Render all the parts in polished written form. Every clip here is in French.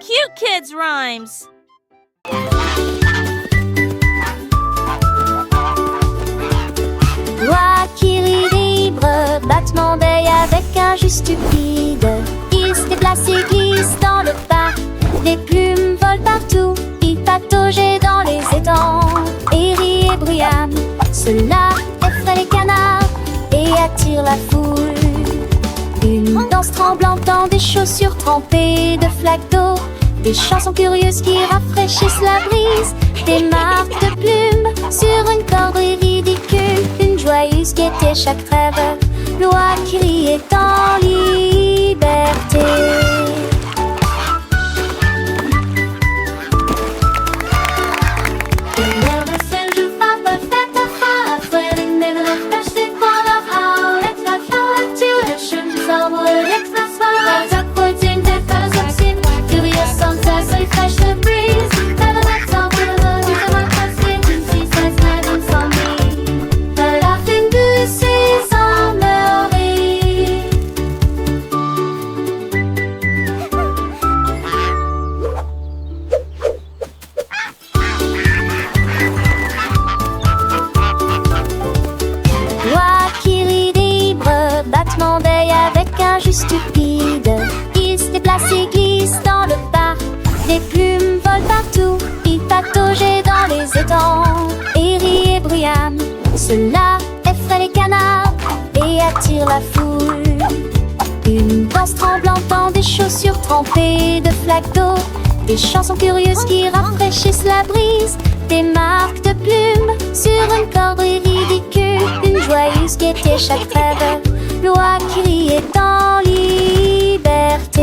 cute kids' rhymes. Loi qui rit libre, battement d'œil avec un jeu stupide. Il se déplace et glisse dans le parc, des plumes volent partout. Il patauge dans les étangs, et rit et bruyamment. Cela effraie les canards et attire la foule. Une danse tremblante dans des chaussures trempées de flaques d'eau. Des chansons curieuses qui rafraîchissent la brise. Des marques de plumes sur une corde ridicule. Une joyeuse gaieté chaque trêve. Loi qui rit est en liberté. Stupide, il se déplace et glisse dans le parc. Des plumes volent partout, il patauge dans les étangs, et rit et bruyamment. Cela effraie les canards et attire la foule. Une danse tremblante dans des chaussures trempées de flaques d'eau. Des chansons curieuses qui rafraîchissent la brise. Des marques de plumes sur une corde ridicule. Une joyeuse gaieté chaque trêve. Loi qui rit est en liberté.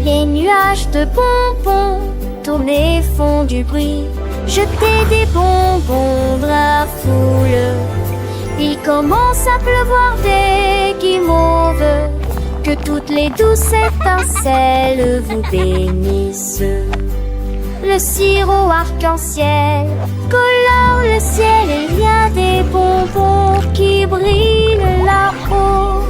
Les nuages de bonbons tournés font du bruit. Jeter des bonbons dans la foule. Il commence à pleuvoir des guimauves. Que toutes les douces étincelles vous bénissent. Le sirop arc-en-ciel colore le ciel. Et il y a des bonbons qui brillent là-haut.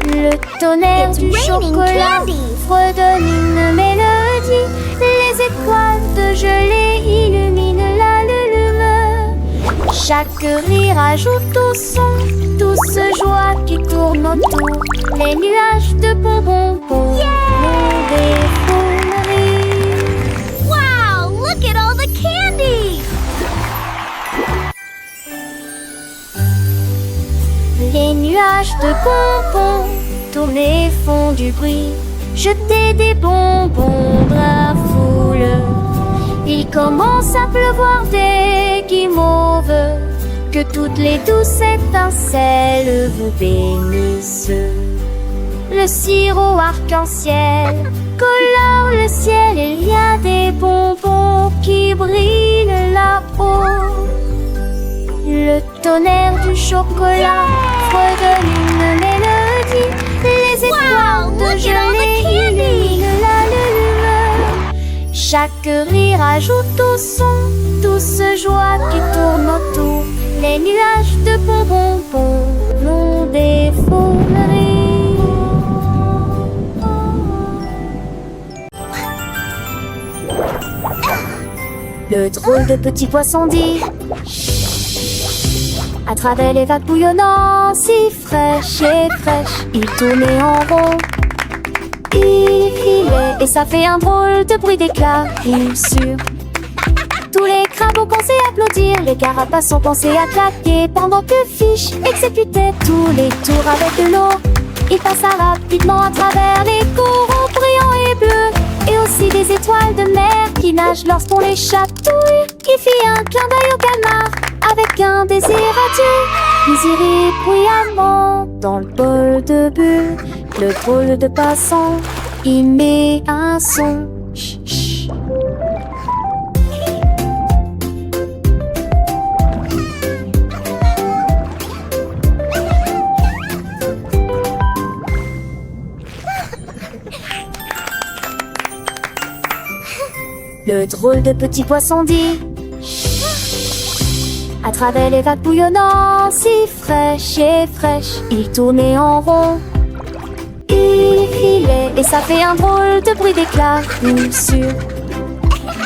Le tonnerre du chocolat fredonne une mélodie. Les étoiles de gelée illuminent la lune. Chaque rire ajoute au son douce joie qui tourne autour. Les nuages de bonbons font des rires. Wow, look at all the candy! Les nuages de bonbons tournés font du bruit. Jeter des bonbons dans la foule. Il commence à pleuvoir des guimauves. Que toutes les douces étincelles vous bénissent. Le sirop arc-en-ciel colore le ciel. Il y a des bonbons qui brillent là-haut. Le tonnerre du chocolat fredonne une mélodie. Les étoiles de gelée illuminent la lune. Chaque rire ajoute au son douce joie qui tourne autour. Les nuages de bonbons font des rires. Le drôle de petit poisson dit à travers les vagues bouillonnantes, si fraîches et fraîches, il tournait en rond. Il filait et ça fait un drôle de bruit d'éclat. Bien sûr, tous les crabes ont pensé applaudir, les carapaces ont pensé à claquer, pendant que Fish exécutait tous les tours avec de l'eau. Il passa rapidement à travers les courants brillants et bleus, et aussi des étoiles de mer qui nagent lorsqu'on les chatouille. Il fit un clin d'œil au calmar avec un désir adieu. Puis il rit bruyamment dans le bol de bulles. Le drôle de passant, il met un son. Chut, chut. Le drôle de petit poisson dit chut. À travers les vagues bouillonnantes, si fraîches et fraîches, il tournait en rond. Il filait et ça fait un drôle de bruit d'éclat, bien sûr.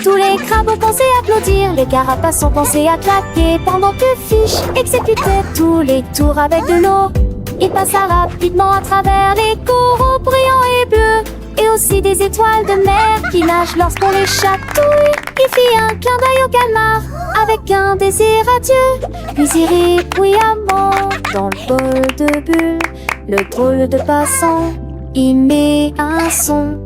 Tous les crabes ont pensé applaudir, les carapaces ont pensé à claquer, pendant que Fish exécutait tous les tours avec de l'eau. Il passa rapidement à travers les coraux brillants et bleus, et aussi des étoiles de mer qui nagent lorsqu'on les chatouille. Il fit un clin d'œil au calmar avec un désir adieu, puis il rit bruyamment dans le bol de bulles. Le drôle de passant, il met un son.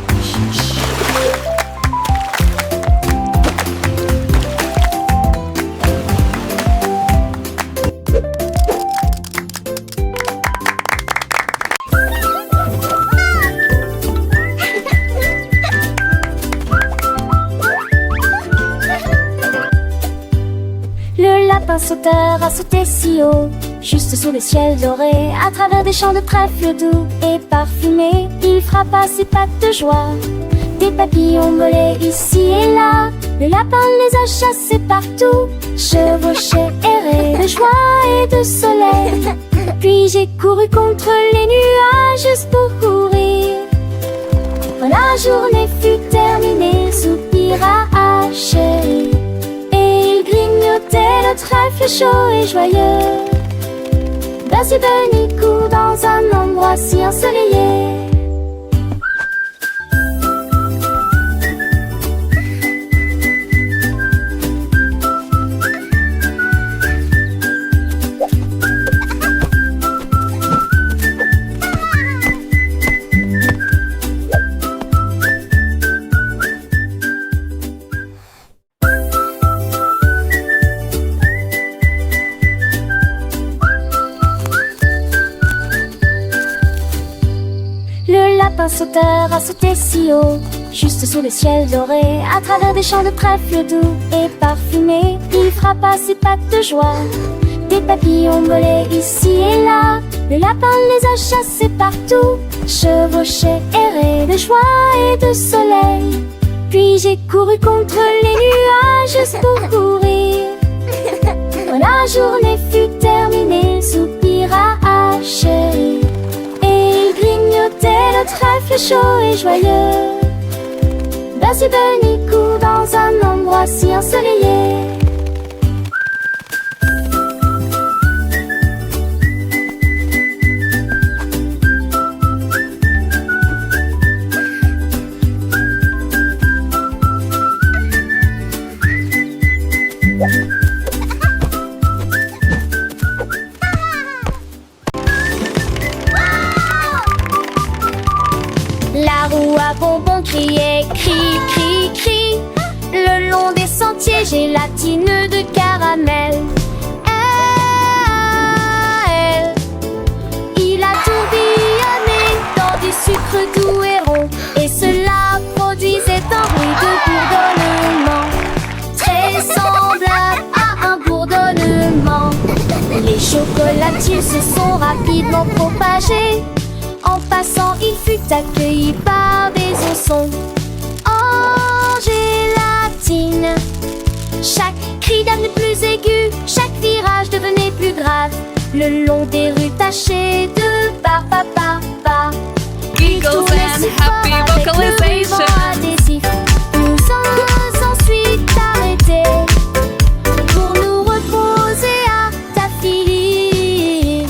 Le lapin sauteur a sauté si haut, juste sous le ciel doré, à travers des champs de trèfle doux et parfumés. Il frappa ses pattes de joie, des papillons volaient ici et là. Le lapin les a chassés partout, chevauchait, errait de joie et de soleil. Puis j'ai couru contre les nuages juste pour courir. Quand la journée fut terminée, soupira chérie, et il grignotait le trèfle chaud et joyeux. Bercy Bunny court dans un endroit si ensoleillé. Le lapin sauteur a sauté si haut, juste sous le ciel doré, à travers des champs de trèfle doux et parfumés. Il frappa ses pattes de joie, des papillons volaient ici et là. Le lapin les a chassés partout, chevauchait, errait de joie et de soleil. Puis j'ai couru contre les nuages juste pour courir. Quand la journée fut terminée, soupira chérie, grignotait le trèfle chaud et joyeux. Bercy Bunny court dans un endroit si ensoleillé. La roue à bonbons criait, cri, cri, cri. Le long des sentiers, gélatine de caramel. Elle, il a tourbillonné dans du sucre doux et rond, et cela produisait un bruit de bourdonnement, très semblable à un bourdonnement. Les chocolatiers se sont rapidement propagés. En passant, il fut accueilli par des oursons en gélatine. Chaque cri devenait plus aigu, chaque virage devenait plus grave. Le long des rues tachées de papa. Giggles and happy vocalization. Nous sommes ensuite arrêtés pour nous reposer à Taffy.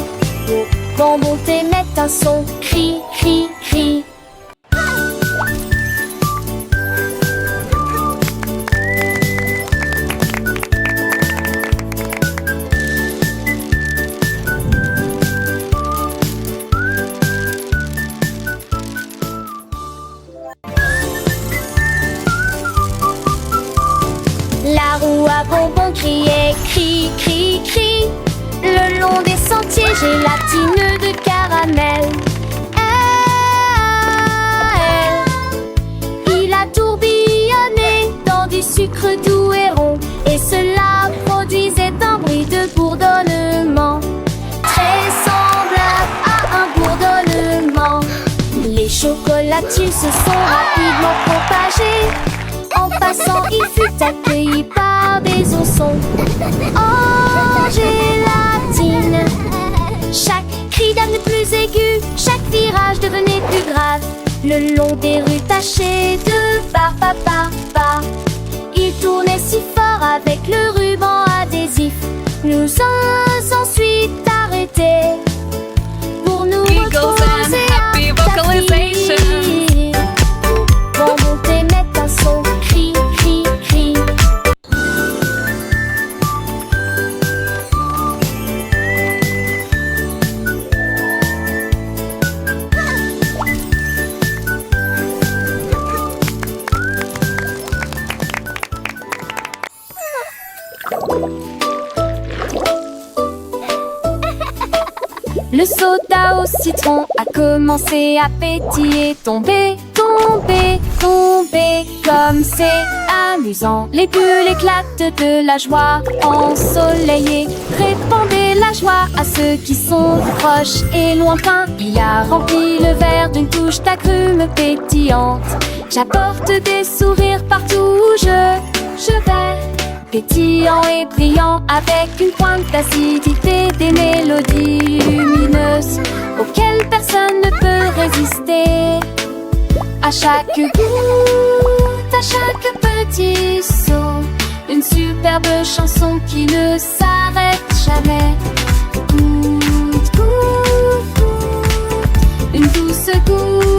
Quand monter mettre un son, cri, cri, cri. La roue à bonbons criait, cri, cri, cri. Le long long des sentiers, gélatine de caramel. Il a tourbillonné dans du sucre doux et rond, et cela produisait un bruit de bourdonnement, très semblable à un bourdonnement. Les chocolatiers se sont rapidement propagés. En passant, il fut accueilli par des oursons. Oh, gélatine! Chaque cri devenait plus aigu, chaque virage devenait plus grave. Le long des rues tachées de pas. Il tournait si fort avec le ruban adhésif. Nous sommes ensuite arrêtés pour nous Giggles and reposer happy à vocalization. tapis. Vont monter, mettre un son, cri, cri, cri. Le soda au citron a commencé à pétiller, tomber, comme c'est amusant. Les bulles éclatent de la joie ensoleillée. Répandez la joie à ceux qui sont proches et lointains. Il a rempli le verre d'une touche d'agrumes pétillantes. J'apporte des sourires partout où je vais. Pétillant et brillant avec une pointe d'acidité, des mélodies lumineuses auxquelles personne ne peut résister. À chaque goutte, à chaque petit saut, une superbe chanson qui ne s'arrête jamais. Goutte, goutte, goutte, une douce goutte